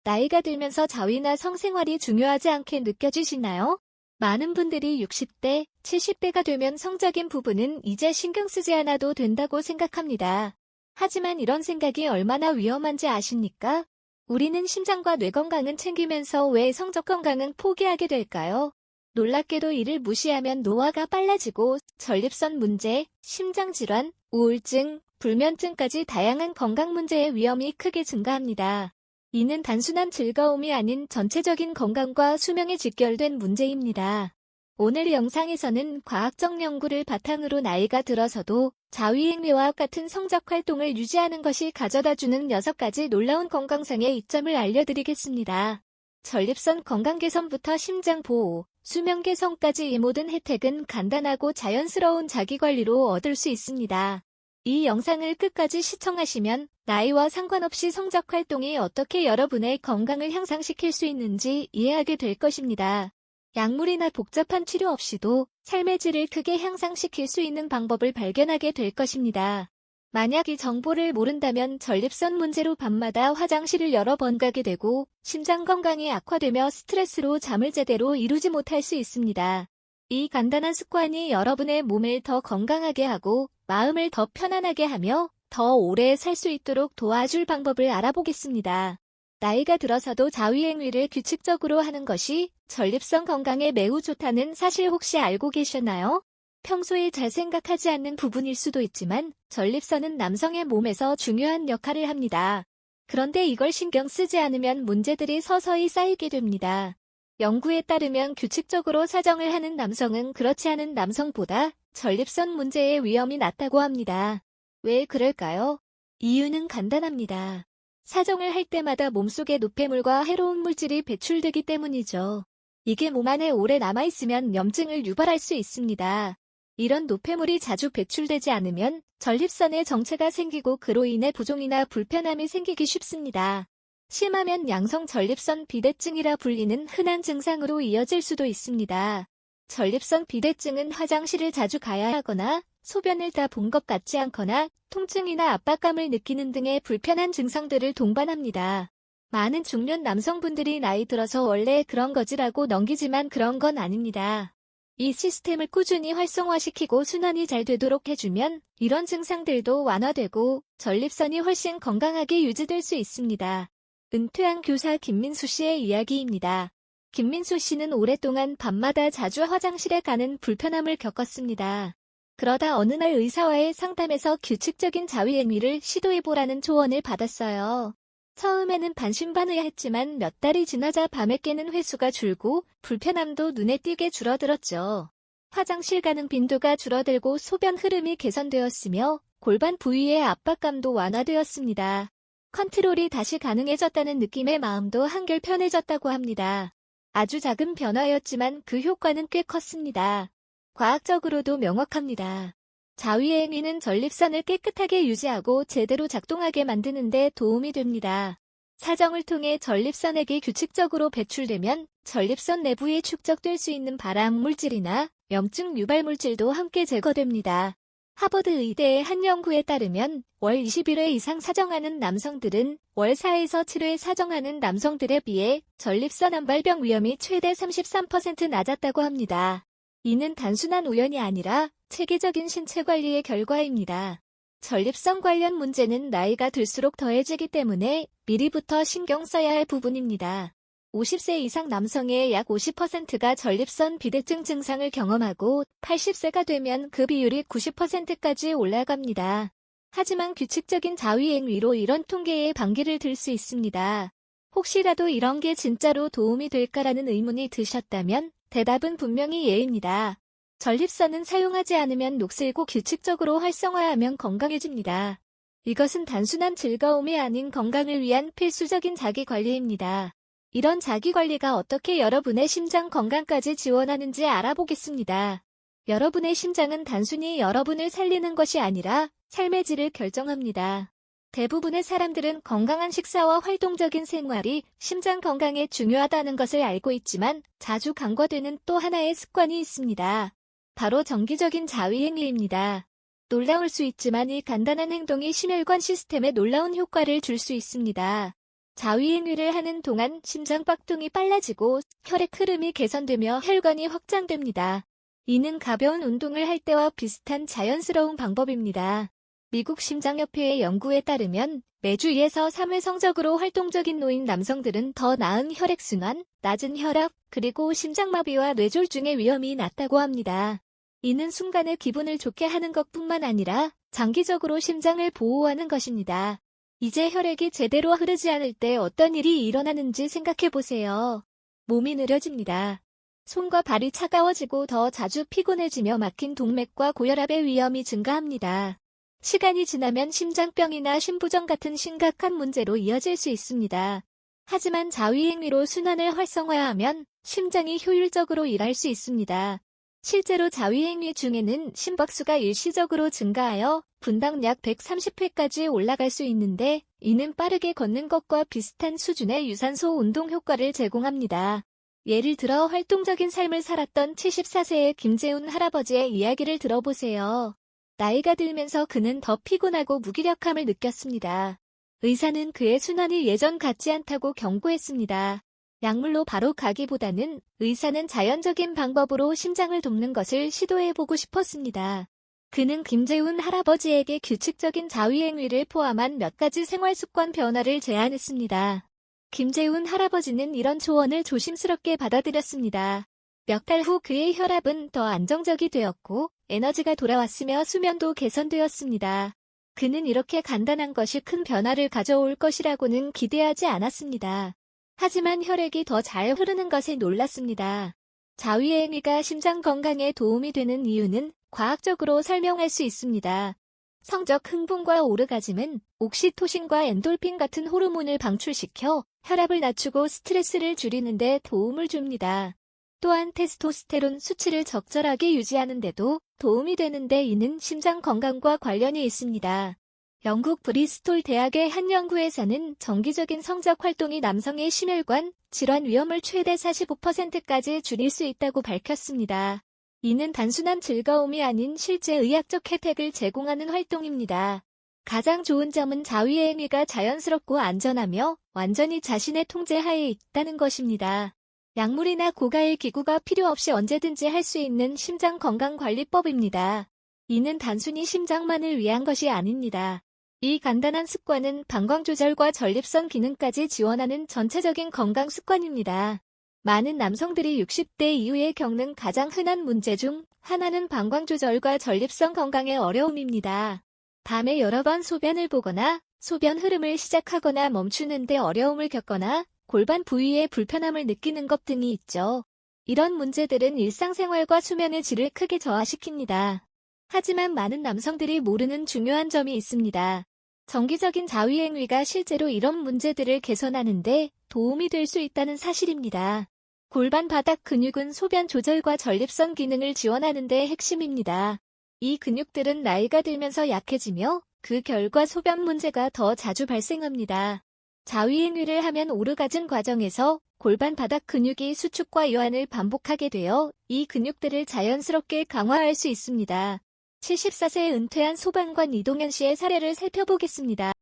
나이가 들면서 자위나 성생활이 중요하지 않게 느껴지시나요? 많은 분들이 60대, 70대가 되면 성적인 부분은 이제 신경 쓰지 않아도 된다고 생각합니다. 하지만 이런 생각이 얼마나 위험한지 아십니까? 우리는 심장과 뇌 건강은 챙기면서 왜 성적 건강은 포기하게 될까요? 놀랍게도 이를 무시하면 노화가 빨라지고 전립선 문제, 심장질환, 우울증, 불면증까지 다양한 건강 문제의 위험이 크게 증가합니다. 이는 단순한 즐거움이 아닌 전체적인 건강과 수명에 직결된 문제입니다. 오늘 영상에서는 과학적 연구를 바탕으로 나이가 들어서도 자위행위와 같은 성적 활동을 유지하는 것이 가져다주는 6가지 놀라운 건강상의 이점을 알려드리겠습니다. 전립선 건강 개선부터 심장 보호, 수명 개선까지 이 모든 혜택은 간단하고 자연스러운 자기관리로 얻을 수 있습니다. 이 영상을 끝까지 시청하시면 나이와 상관없이 성적 활동이 어떻게 여러분의 건강을 향상시킬 수 있는지 이해하게 될 것입니다. 약물이나 복잡한 치료 없이도 삶의 질을 크게 향상시킬 수 있는 방법을 발견하게 될 것입니다. 만약 이 정보를 모른다면 전립선 문제로 밤마다 화장실을 여러 번 가게 되고 심장 건강이 악화되며 스트레스로 잠을 제대로 이루지 못할 수 있습니다. 이 간단한 습관이 여러분의 몸을 더 건강하게 하고 마음을 더 편안하게 하며 더 오래 살 수 있도록 도와줄 방법을 알아보겠습니다. 나이가 들어서도 자위행위를 규칙적으로 하는 것이 전립선 건강에 매우 좋다는 사실 혹시 알고 계셨나요? 평소에 잘 생각하지 않는 부분일 수도 있지만 전립선은 남성의 몸에서 중요한 역할을 합니다. 그런데 이걸 신경 쓰지 않으면 문제들이 서서히 쌓이게 됩니다. 연구에 따르면 규칙적으로 사정을 하는 남성은 그렇지 않은 남성보다 전립선 문제의 위험이 낮다고 합니다. 왜 그럴까요? 이유는 간단합니다. 사정을 할 때마다 몸속에 노폐물과 해로운 물질이 배출되기 때문이죠. 이게 몸 안에 오래 남아있으면 염증을 유발할 수 있습니다. 이런 노폐물이 자주 배출되지 않으면 전립선에 정체가 생기고 그로 인해 부종이나 불편함이 생기기 쉽습니다. 심하면 양성 전립선 비대증이라 불리는 흔한 증상으로 이어질 수도 있습니다. 전립선 비대증은 화장실을 자주 가야 하거나 소변을 다 본 것 같지 않거나 통증이나 압박감을 느끼는 등의 불편한 증상들을 동반합니다. 많은 중년 남성분들이 나이 들어서 원래 그런 거지라고 넘기지만 그런 건 아닙니다. 이 시스템을 꾸준히 활성화시키고 순환이 잘 되도록 해주면 이런 증상들도 완화되고 전립선이 훨씬 건강하게 유지될 수 있습니다. 은퇴한 교사 김민수 씨의 이야기입니다. 김민수 씨는 오랫동안 밤마다 자주 화장실에 가는 불편함을 겪었습니다. 그러다 어느 날 의사와의 상담에서 규칙적인 자위행위를 시도해보라는 조언을 받았어요. 처음에는 반신반의했지만 몇 달이 지나자 밤에 깨는 횟수가 줄고 불편함도 눈에 띄게 줄어들었죠. 화장실 가는 빈도가 줄어들고 소변 흐름이 개선되었으며 골반 부위의 압박감도 완화되었습니다. 컨트롤이 다시 가능해졌다는 느낌의 마음도 한결 편해졌다고 합니다. 아주 작은 변화였지만 그 효과는 꽤 컸습니다. 과학적으로도 명확합니다. 자위행위는 전립선을 깨끗하게 유지하고 제대로 작동하게 만드는 데 도움이 됩니다. 사정을 통해 전립선액이 규칙적으로 배출되면 전립선 내부에 축적될 수 있는 발암 물질이나 염증 유발 물질도 함께 제거됩니다. 하버드 의대의 한 연구에 따르면 월 21회 이상 사정하는 남성들은 월 4에서 7회 사정하는 남성들에 비해 전립선 암발병 위험이 최대 33% 낮았다고 합니다. 이는 단순한 우연이 아니라 체계적인 신체 관리의 결과입니다. 전립선 관련 문제는 나이가 들수록 더해지기 때문에 미리부터 신경 써야 할 부분입니다. 50세 이상 남성의 약 50%가 전립선 비대증 증상을 경험하고 80세가 되면 그 비율이 90%까지 올라갑니다. 하지만 규칙적인 자위행위로 이런 통계의 반기를 들 수 있습니다. 혹시라도 이런 게 진짜로 도움이 될까라는 의문이 드셨다면 대답은 분명히 예입니다. 전립선은 사용하지 않으면 녹슬고 규칙적으로 활성화하면 건강해집니다. 이것은 단순한 즐거움이 아닌 건강을 위한 필수적인 자기관리입니다. 이런 자기관리가 어떻게 여러분의 심장 건강까지 지원하는지 알아보겠습니다. 여러분의 심장은 단순히 여러분을 살리는 것이 아니라 삶의 질을 결정합니다. 대부분의 사람들은 건강한 식사와 활동적인 생활이 심장 건강에 중요하다는 것을 알고 있지만 자주 간과되는 또 하나의 습관이 있습니다. 바로 정기적인 자위행위입니다. 놀라울 수 있지만 이 간단한 행동이 심혈관 시스템에 놀라운 효과를 줄 수 있습니다. 자위행위를 하는 동안 심장박동이 빨라지고 혈액 흐름이 개선되며 혈관이 확장됩니다. 이는 가벼운 운동을 할 때와 비슷한 자연스러운 방법입니다. 미국 심장협회의 연구에 따르면 매주 2에서 3회 성적으로 활동적인 노인 남성들은 더 나은 혈액순환, 낮은 혈압, 그리고 심장마비와 뇌졸중의 위험이 낮다고 합니다. 이는 순간에 기분을 좋게 하는 것뿐만 아니라 장기적으로 심장을 보호하는 것입니다. 이제 혈액이 제대로 흐르지 않을 때 어떤 일이 일어나는지 생각해 보세요. 몸이 느려집니다. 손과 발이 차가워지고 더 자주 피곤해지며 막힌 동맥과 고혈압의 위험이 증가합니다. 시간이 지나면 심장병이나 심부전 같은 심각한 문제로 이어질 수 있습니다. 하지만 자위행위로 순환을 활성화하면 심장이 효율적으로 일할 수 있습니다. 실제로 자위행위 중에는 심박수가 일시적으로 증가하여 분당 약 130회까지 올라갈 수 있는데 이는 빠르게 걷는 것과 비슷한 수준의 유산소 운동 효과를 제공합니다. 예를 들어 활동적인 삶을 살았던 74세의 김재훈 할아버지의 이야기를 들어보세요. 나이가 들면서 그는 더 피곤하고 무기력함을 느꼈습니다. 의사는 그의 순환이 예전 같지 않다고 경고했습니다. 약물로 바로 가기보다는 의사는 자연적인 방법으로 심장을 돕는 것을 시도해보고 싶었습니다. 그는 김재훈 할아버지에게 규칙적인 자위행위를 포함한 몇 가지 생활습관 변화를 제안했습니다. 김재훈 할아버지는 이런 조언을 조심스럽게 받아들였습니다. 몇 달 후 그의 혈압은 더 안정적이 되었고 에너지가 돌아왔으며 수면도 개선되었습니다. 그는 이렇게 간단한 것이 큰 변화를 가져올 것이라고는 기대하지 않았습니다. 하지만 혈액이 더 잘 흐르는 것에 놀랐습니다. 자위행위가 심장 건강에 도움이 되는 이유는 과학적으로 설명할 수 있습니다. 성적 흥분과 오르가즘은 옥시토신과 엔돌핀 같은 호르몬을 방출시켜 혈압을 낮추고 스트레스를 줄이는 데 도움을 줍니다. 또한 테스토스테론 수치를 적절하게 유지하는 데도 도움이 되는데 이는 심장 건강과 관련이 있습니다. 영국 브리스톨 대학의 한 연구에서는 정기적인 성적 활동이 남성의 심혈관 질환 위험을 최대 45%까지 줄일 수 있다고 밝혔습니다. 이는 단순한 즐거움이 아닌 실제 의학적 혜택을 제공하는 활동입니다. 가장 좋은 점은 자위행위가 자연스럽고 안전하며 완전히 자신의 통제하에 있다는 것입니다. 약물이나 고가의 기구가 필요 없이 언제든지 할 수 있는 심장건강관리법입니다. 이는 단순히 심장만을 위한 것이 아닙니다. 이 간단한 습관은 방광조절과 전립선 기능까지 지원하는 전체적인 건강 습관입니다. 많은 남성들이 60대 이후에 겪는 가장 흔한 문제 중 하나는 방광조절과 전립선 건강의 어려움입니다. 밤에 여러 번 소변을 보거나 소변 흐름을 시작하거나 멈추는데 어려움을 겪거나 골반 부위에 불편함을 느끼는 것 등이 있죠. 이런 문제들은 일상생활과 수면의 질을 크게 저하시킵니다. 하지만 많은 남성들이 모르는 중요한 점이 있습니다. 정기적인 자위행위가 실제로 이런 문제들을 개선하는데 도움이 될 수 있다는 사실입니다. 골반 바닥 근육은 소변 조절과 전립선 기능을 지원하는 데 핵심입니다. 이 근육들은 나이가 들면서 약해지며 그 결과 소변 문제가 더 자주 발생합니다. 자위행위를 하면 오르가즘 과정에서 골반 바닥 근육이 수축과 이완을 반복하게 되어 이 근육들을 자연스럽게 강화할 수 있습니다. 74세에 은퇴한 소방관 이동현 씨의 사례를 살펴보겠습니다.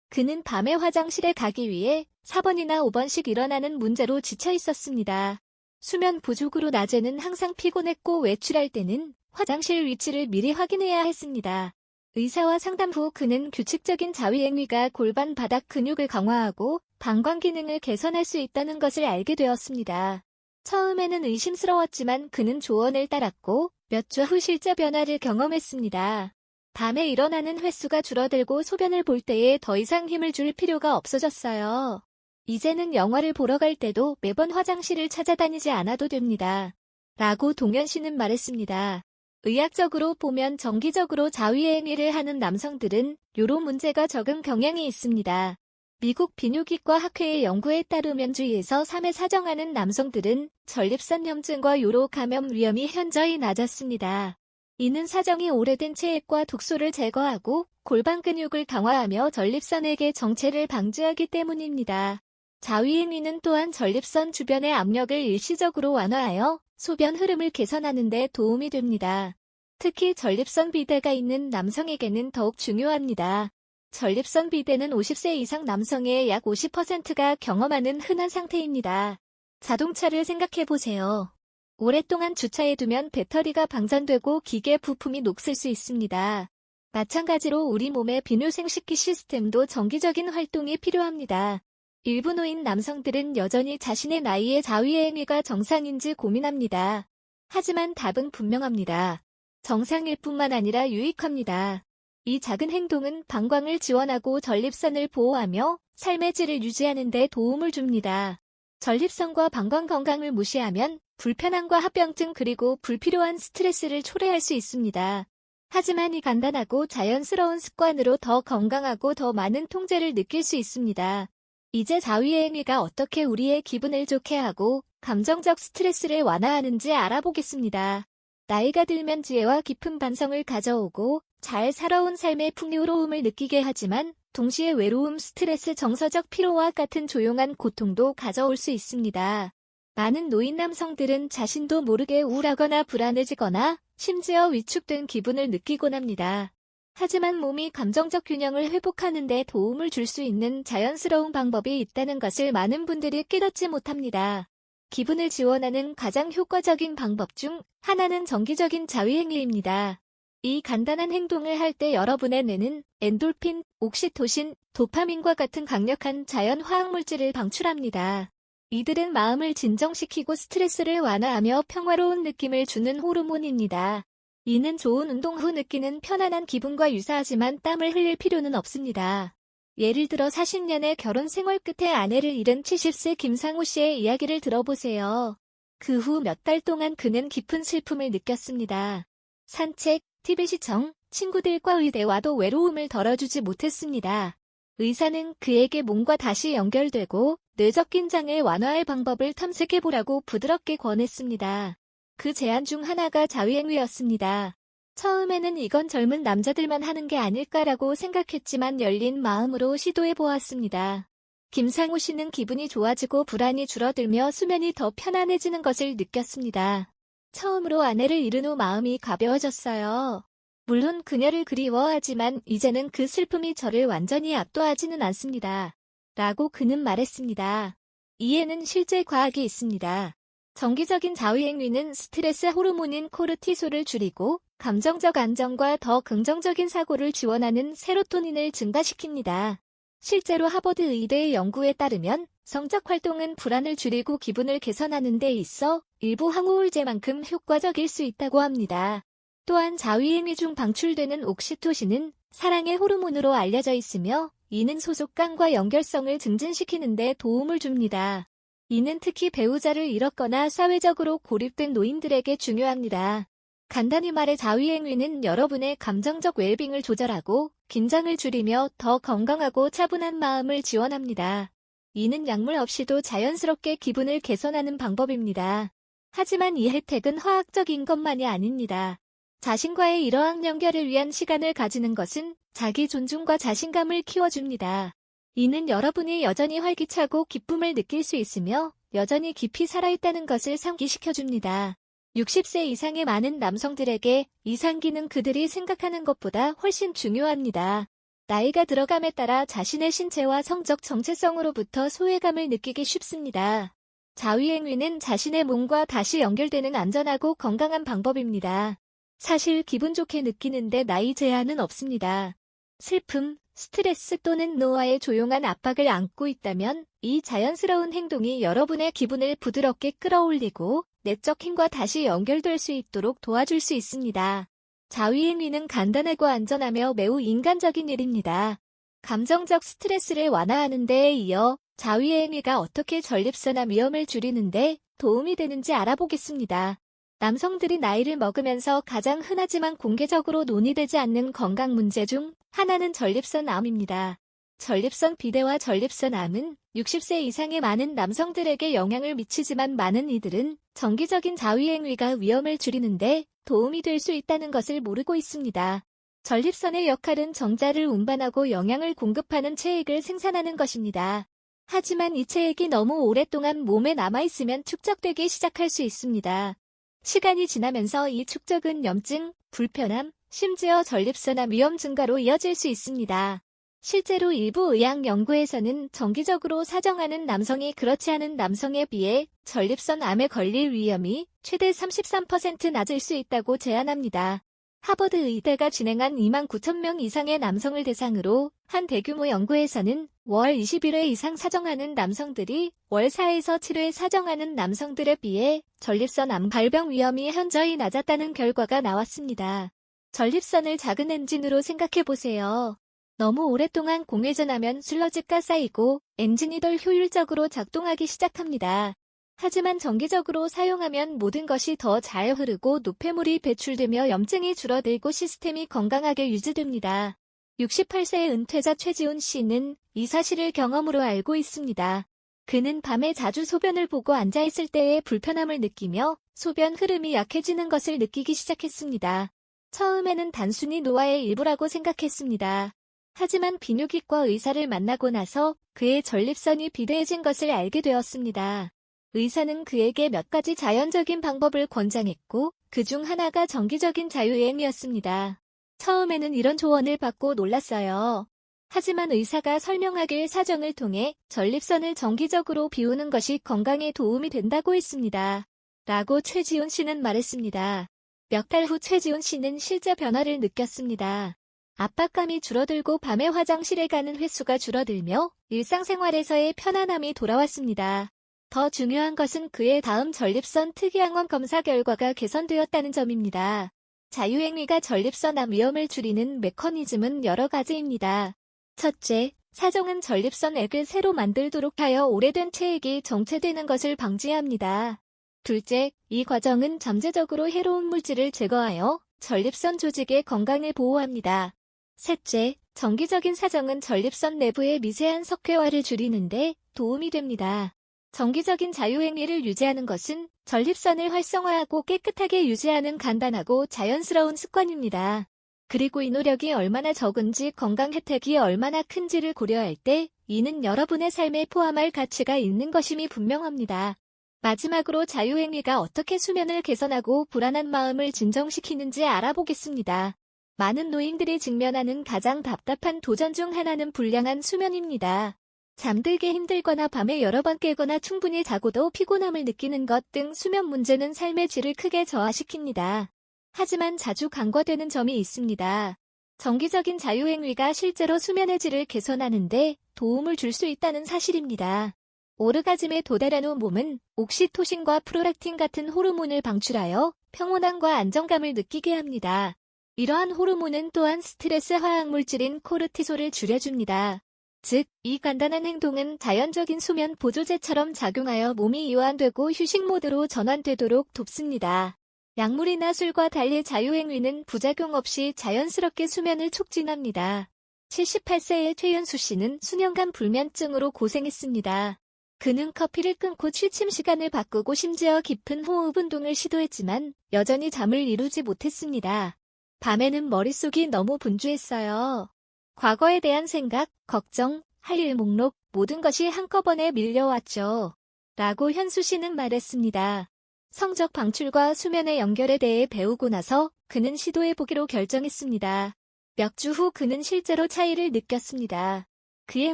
그는 밤에 화장실에 가기 위해 4번이나 5번씩 일어나는 문제로 지쳐 있었습니다. 수면 부족으로 낮에는 항상 피곤했고 외출할 때는 화장실 위치를 미리 확인해야 했습니다. 의사와 상담 후 그는 규칙적인 자위행위가 골반 바닥 근육을 강화하고 방광 기능을 개선할 수 있다는 것을 알게 되었습니다. 처음에는 의심스러웠지만 그는 조언을 따랐고 몇 주 후 실제 변화를 경험했습니다. 밤에 일어나는 횟수가 줄어들고 소변을 볼 때에 더 이상 힘을 줄 필요가 없어졌어요. 이제는 영화를 보러 갈 때도 매번 화장실을 찾아다니지 않아도 됩니다. 라고 동현 씨는 말했습니다. 의학적으로 보면 정기적으로 자위행위를 하는 남성들은 요로 문제가 적은 경향이 있습니다. 미국 비뇨기과 학회의 연구에 따르면 주위에서 3회 사정하는 남성들은 전립선염증과 요로 감염 위험이 현저히 낮았습니다. 이는 사정이 오래된 체액과 독소를 제거하고 골반 근육을 강화하며 전립선에게 정체를 방지하기 때문입니다. 자위행위는 또한 전립선 주변의 압력을 일시적으로 완화하여 소변 흐름을 개선하는 데 도움이 됩니다. 특히 전립선 비대가 있는 남성에게는 더욱 중요합니다. 전립선 비대는 50세 이상 남성의 약 50%가 경험하는 흔한 상태입니다. 자동차를 생각해보세요. 오랫동안 주차해두면 배터리가 방전되고 기계 부품이 녹슬 수 있습니다. 마찬가지로 우리 몸의 비뇨생식기 시스템도 정기적인 활동이 필요합니다. 일부 노인 남성들은 여전히 자신의 나이에 자위의 행위가 정상인지 고민합니다. 하지만 답은 분명합니다. 정상일 뿐만 아니라 유익합니다. 이 작은 행동은 방광을 지원하고 전립선을 보호하며 삶의 질을 유지하는 데 도움을 줍니다. 전립선과 방광 건강을 무시하면 불편함과 합병증 그리고 불필요한 스트레스를 초래할 수 있습니다. 하지만 이 간단하고 자연스러운 습관으로 더 건강하고 더 많은 통제를 느낄 수 있습니다. 이제 자위의 행위가 어떻게 우리의 기분을 좋게 하고 감정적 스트레스를 완화하는지 알아보겠습니다. 나이가 들면 지혜와 깊은 반성을 가져오고 잘 살아온 삶의 풍요로움을 느끼게 하지만 동시에 외로움, 스트레스, 정서적 피로와 같은 조용한 고통도 가져올 수 있습니다. 많은 노인 남성들은 자신도 모르게 우울하거나 불안해지거나 심지어 위축된 기분을 느끼곤 합니다. 하지만 몸이 감정적 균형을 회복하는 데 도움을 줄 수 있는 자연스러운 방법이 있다는 것을 많은 분들이 깨닫지 못합니다. 기분을 지원하는 가장 효과적인 방법 중 하나는 정기적인 자위행위입니다. 이 간단한 행동을 할 때 여러분의 뇌는 엔돌핀, 옥시토신, 도파민과 같은 강력한 자연 화학물질을 방출합니다. 이들은 마음을 진정시키고 스트레스를 완화하며 평화로운 느낌을 주는 호르몬입니다. 이는 좋은 운동 후 느끼는 편안한 기분과 유사하지만 땀을 흘릴 필요는 없습니다. 예를 들어 40년의 결혼 생활 끝에 아내를 잃은 70세 김상우 씨의 이야기를 들어보세요. 그 후 몇 달 동안 그는 깊은 슬픔을 느꼈습니다. 산책, TV 시청, 친구들과의 대화도 외로움을 덜어주지 못했습니다. 의사는 그에게 몸과 다시 연결되고 뇌적 긴장을 완화할 방법을 탐색해보라고 부드럽게 권했습니다. 그 제안 중 하나가 자위행위였습니다. 처음에는 이건 젊은 남자들만 하는 게 아닐까라고 생각했지만 열린 마음으로 시도해보았습니다. 김상우 씨는 기분이 좋아지고 불안이 줄어들며 수면이 더 편안해지는 것을 느꼈습니다. 처음으로 아내를 잃은 후 마음이 가벼워졌어요. 물론 그녀를 그리워하지만 이제는 그 슬픔이 저를 완전히 압도하지는 않습니다. 라고 그는 말했습니다. 이에는 실제 과학이 있습니다. 정기적인 자위행위는 스트레스 호르몬인 코르티솔을 줄이고 감정적 안정과 더 긍정적인 사고를 지원하는 세로토닌을 증가시킵니다. 실제로 하버드 의대의 연구에 따르면 성적 활동은 불안을 줄이고 기분을 개선하는 데 있어 일부 항우울제만큼 효과적일 수 있다고 합니다. 또한 자위행위 중 방출되는 옥시토신은 사랑의 호르몬으로 알려져 있으며 이는 소속감과 연결성을 증진시키는 데 도움을 줍니다. 이는 특히 배우자를 잃었거나 사회적으로 고립된 노인들에게 중요합니다. 간단히 말해 자위행위는 여러분의 감정적 웰빙을 조절하고 긴장을 줄이며 더 건강하고 차분한 마음을 지원합니다. 이는 약물 없이도 자연스럽게 기분을 개선하는 방법입니다. 하지만 이 혜택은 화학적인 것만이 아닙니다. 자신과의 이러한 연결을 위한 시간을 가지는 것은 자기 존중과 자신감을 키워줍니다. 이는 여러분이 여전히 활기차고 기쁨을 느낄 수 있으며 여전히 깊이 살아있다는 것을 상기시켜줍니다. 60세 이상의 많은 남성들에게 이 상기는 그들이 생각하는 것보다 훨씬 중요합니다. 나이가 들어감에 따라 자신의 신체와 성적 정체성으로부터 소외감을 느끼기 쉽습니다. 자위행위는 자신의 몸과 다시 연결되는 안전하고 건강한 방법입니다. 사실 기분 좋게 느끼는데 나이 제한은 없습니다. 슬픔, 스트레스 또는 노화의 조용한 압박을 안고 있다면 이 자연스러운 행동이 여러분의 기분을 부드럽게 끌어올리고 내적 힘과 다시 연결될 수 있도록 도와줄 수 있습니다. 자위행위는 간단하고 안전하며 매우 인간적인 일입니다. 감정적 스트레스를 완화하는 데에 이어 자위행위가 어떻게 전립선암 위험을 줄이는 데 도움이 되는지 알아보겠습니다. 남성들이 나이를 먹으면서 가장 흔하지만 공개적으로 논의되지 않는 건강 문제 중 하나는 전립선암입니다. 전립선 비대와 전립선암은 60세 이상의 많은 남성들에게 영향을 미치지만 많은 이들은 정기적인 자위행위가 위험을 줄이는데 도움이 될 수 있다는 것을 모르고 있습니다. 전립선의 역할은 정자를 운반하고 영양을 공급하는 체액을 생산하는 것입니다. 하지만 이 체액이 너무 오랫동안 몸에 남아있으면 축적되기 시작할 수 있습니다. 시간이 지나면서 이 축적은 염증, 불편함, 심지어 전립선암 위험 증가로 이어질 수 있습니다. 실제로 일부 의학 연구에서는 정기적으로 사정하는 남성이 그렇지 않은 남성에 비해 전립선 암에 걸릴 위험이 최대 33% 낮을 수 있다고 제안합니다. 하버드 의대가 진행한 29,000명 이상의 남성을 대상으로 한 대규모 연구에서는 월 21회 이상 사정하는 남성들이 월 4에서 7회 사정하는 남성들에 비해 전립선 암 발병 위험이 현저히 낮았다는 결과가 나왔습니다. 전립선을 작은 엔진으로 생각해보세요. 너무 오랫동안 공회전하면 슬러지가 쌓이고 엔진이 덜 효율적으로 작동하기 시작합니다. 하지만 정기적으로 사용하면 모든 것이 더 잘 흐르고 노폐물이 배출되며 염증이 줄어들고 시스템이 건강하게 유지됩니다. 68세의 은퇴자 최지훈 씨는 이 사실을 경험으로 알고 있습니다. 그는 밤에 자주 소변을 보고 앉아있을 때에 불편함을 느끼며 소변 흐름이 약해지는 것을 느끼기 시작했습니다. 처음에는 단순히 노화의 일부라고 생각했습니다. 하지만 비뇨기과 의사를 만나고 나서 그의 전립선이 비대해진 것을 알게 되었습니다. 의사는 그에게 몇 가지 자연적인 방법을 권장했고 그중 하나가 정기적인 자유여행이었습니다. 처음에는 이런 조언을 받고 놀랐어요. 하지만 의사가 설명하길 사정을 통해 전립선을 정기적으로 비우는 것이 건강에 도움이 된다고 했습니다. 라고 최지훈 씨는 말했습니다. 몇 달 후 최지훈 씨는 실제 변화를 느꼈습니다. 압박감이 줄어들고 밤에 화장실에 가는 횟수가 줄어들며 일상생활에서의 편안함이 돌아왔습니다. 더 중요한 것은 그의 다음 전립선 특이항원 검사 결과가 개선되었다는 점입니다. 자유행위가 전립선 암 위험을 줄이는 메커니즘은 여러 가지입니다. 첫째, 사정은 전립선 액을 새로 만들도록 하여 오래된 체액이 정체되는 것을 방지합니다. 둘째, 이 과정은 잠재적으로 해로운 물질을 제거하여 전립선 조직의 건강을 보호합니다. 셋째, 정기적인 사정은 전립선 내부의 미세한 석회화를 줄이는데 도움이 됩니다. 정기적인 자유행위를 유지하는 것은 전립선을 활성화하고 깨끗하게 유지하는 간단하고 자연스러운 습관입니다. 그리고 이 노력이 얼마나 적은지 건강 혜택이 얼마나 큰지를 고려할 때 이는 여러분의 삶에 포함할 가치가 있는 것임이 분명합니다. 마지막으로 자유행위가 어떻게 수면을 개선하고 불안한 마음을 진정시키는지 알아보겠습니다. 많은 노인들이 직면하는 가장 답답한 도전 중 하나는 불량한 수면입니다. 잠들기 힘들거나 밤에 여러 번 깨거나 충분히 자고도 피곤함을 느끼는 것 등 수면 문제는 삶의 질을 크게 저하시킵니다. 하지만 자주 간과되는 점이 있습니다. 정기적인 자유행위가 실제로 수면의 질을 개선하는 데 도움을 줄 수 있다는 사실입니다. 오르가즘에 도달한 후 몸은 옥시토신과 프롤락틴 같은 호르몬을 방출하여 평온함과 안정감을 느끼게 합니다. 이러한 호르몬은 또한 스트레스 화학물질인 코르티솔을 줄여줍니다. 즉, 이 간단한 행동은 자연적인 수면 보조제처럼 작용하여 몸이 이완되고 휴식 모드로 전환되도록 돕습니다. 약물이나 술과 달리 자유행위는 부작용 없이 자연스럽게 수면을 촉진합니다. 78세의 최윤수 씨는 수년간 불면증으로 고생했습니다. 그는 커피를 끊고 취침 시간을 바꾸고 심지어 깊은 호흡 운동을 시도했지만 여전히 잠을 이루지 못했습니다. 밤에는 머릿속이 너무 분주했어요. 과거에 대한 생각, 걱정, 할 일 목록, 모든 것이 한꺼번에 밀려왔죠. 라고 현수 씨는 말했습니다. 성적 방출과 수면의 연결에 대해 배우고 나서 그는 시도해보기로 결정했습니다. 몇 주 후 그는 실제로 차이를 느꼈습니다. 그의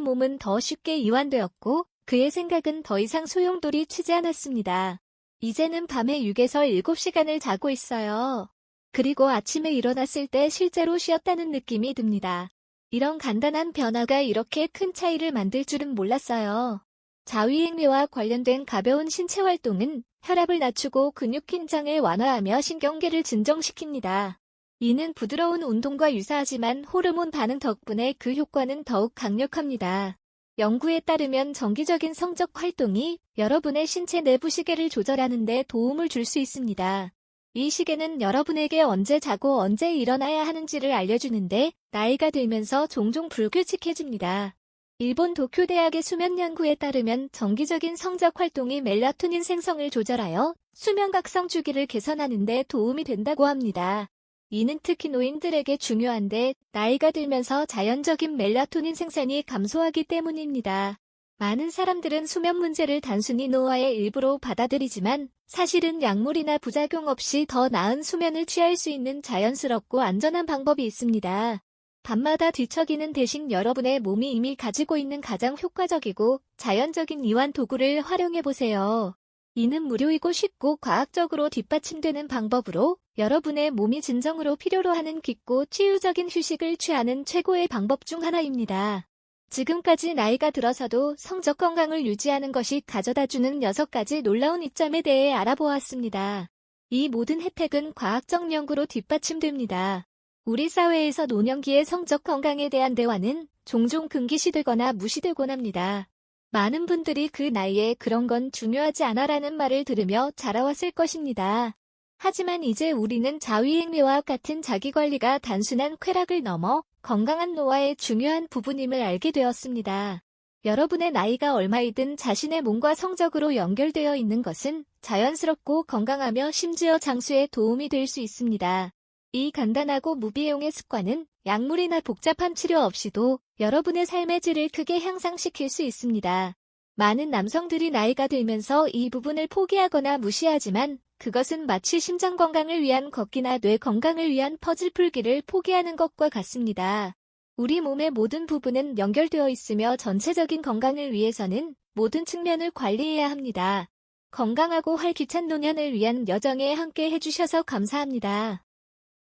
몸은 더 쉽게 이완되었고 그의 생각은 더 이상 소용돌이 치지 않았습니다. 이제는 밤에 6에서 7시간을 자고 있어요. 그리고 아침에 일어났을 때 실제로 쉬었다는 느낌이 듭니다. 이런 간단한 변화가 이렇게 큰 차이를 만들 줄은 몰랐어요. 자위행위와 관련된 가벼운 신체 활동은 혈압을 낮추고 근육 긴장을 완화하며 신경계를 진정시킵니다. 이는 부드러운 운동과 유사하지만 호르몬 반응 덕분에 그 효과는 더욱 강력합니다. 연구에 따르면 정기적인 성적 활동이 여러분의 신체 내부 시계를 조절하는 데 도움을 줄 수 있습니다. 이 시계는 여러분에게 언제 자고 언제 일어나야 하는지를 알려주는데 나이가 들면서 종종 불규칙해집니다. 일본 도쿄대학의 수면 연구에 따르면 정기적인 성적 활동이 멜라토닌 생성을 조절하여 수면 각성 주기를 개선하는 데 도움이 된다고 합니다. 이는 특히 노인들에게 중요한데 나이가 들면서 자연적인 멜라토닌 생산이 감소하기 때문입니다. 많은 사람들은 수면 문제를 단순히 노화의 일부로 받아들이지만 사실은 약물이나 부작용 없이 더 나은 수면을 취할 수 있는 자연스럽고 안전한 방법이 있습니다. 밤마다 뒤척이는 대신 여러분의 몸이 이미 가지고 있는 가장 효과적이고 자연적인 이완 도구를 활용해보세요. 이는 무료이고 쉽고 과학적으로 뒷받침되는 방법으로 여러분의 몸이 진정으로 필요로 하는 깊고 치유적인 휴식을 취하는 최고의 방법 중 하나입니다. 지금까지 나이가 들어서도 성적 건강을 유지하는 것이 가져다주는 6가지 놀라운 이점에 대해 알아보았습니다. 이 모든 혜택은 과학적 연구로 뒷받침됩니다. 우리 사회에서 노년기의 성적 건강에 대한 대화는 종종 금기시되거나 무시되곤 합니다. 많은 분들이 그 나이에 그런 건 중요하지 않아라는 말을 들으며 자라왔을 것입니다. 하지만 이제 우리는 자위행위와 같은 자기관리가 단순한 쾌락을 넘어 건강한 노화의 중요한 부분임을 알게 되었습니다. 여러분의 나이가 얼마이든 자신의 몸과 성적으로 연결되어 있는 것은 자연스럽고 건강하며 심지어 장수에 도움이 될 수 있습니다. 이 간단하고 무비용의 습관은 약물이나 복잡한 치료 없이도 여러분의 삶의 질을 크게 향상시킬 수 있습니다. 많은 남성들이 나이가 들면서 이 부분을 포기하거나 무시하지만 그것은 마치 심장 건강을 위한 걷기나 뇌 건강을 위한 퍼즐 풀기를 포기하는 것과 같습니다. 우리 몸의 모든 부분은 연결되어 있으며 전체적인 건강을 위해서는 모든 측면을 관리해야 합니다. 건강하고 활기찬 노년을 위한 여정에 함께 해주셔서 감사합니다.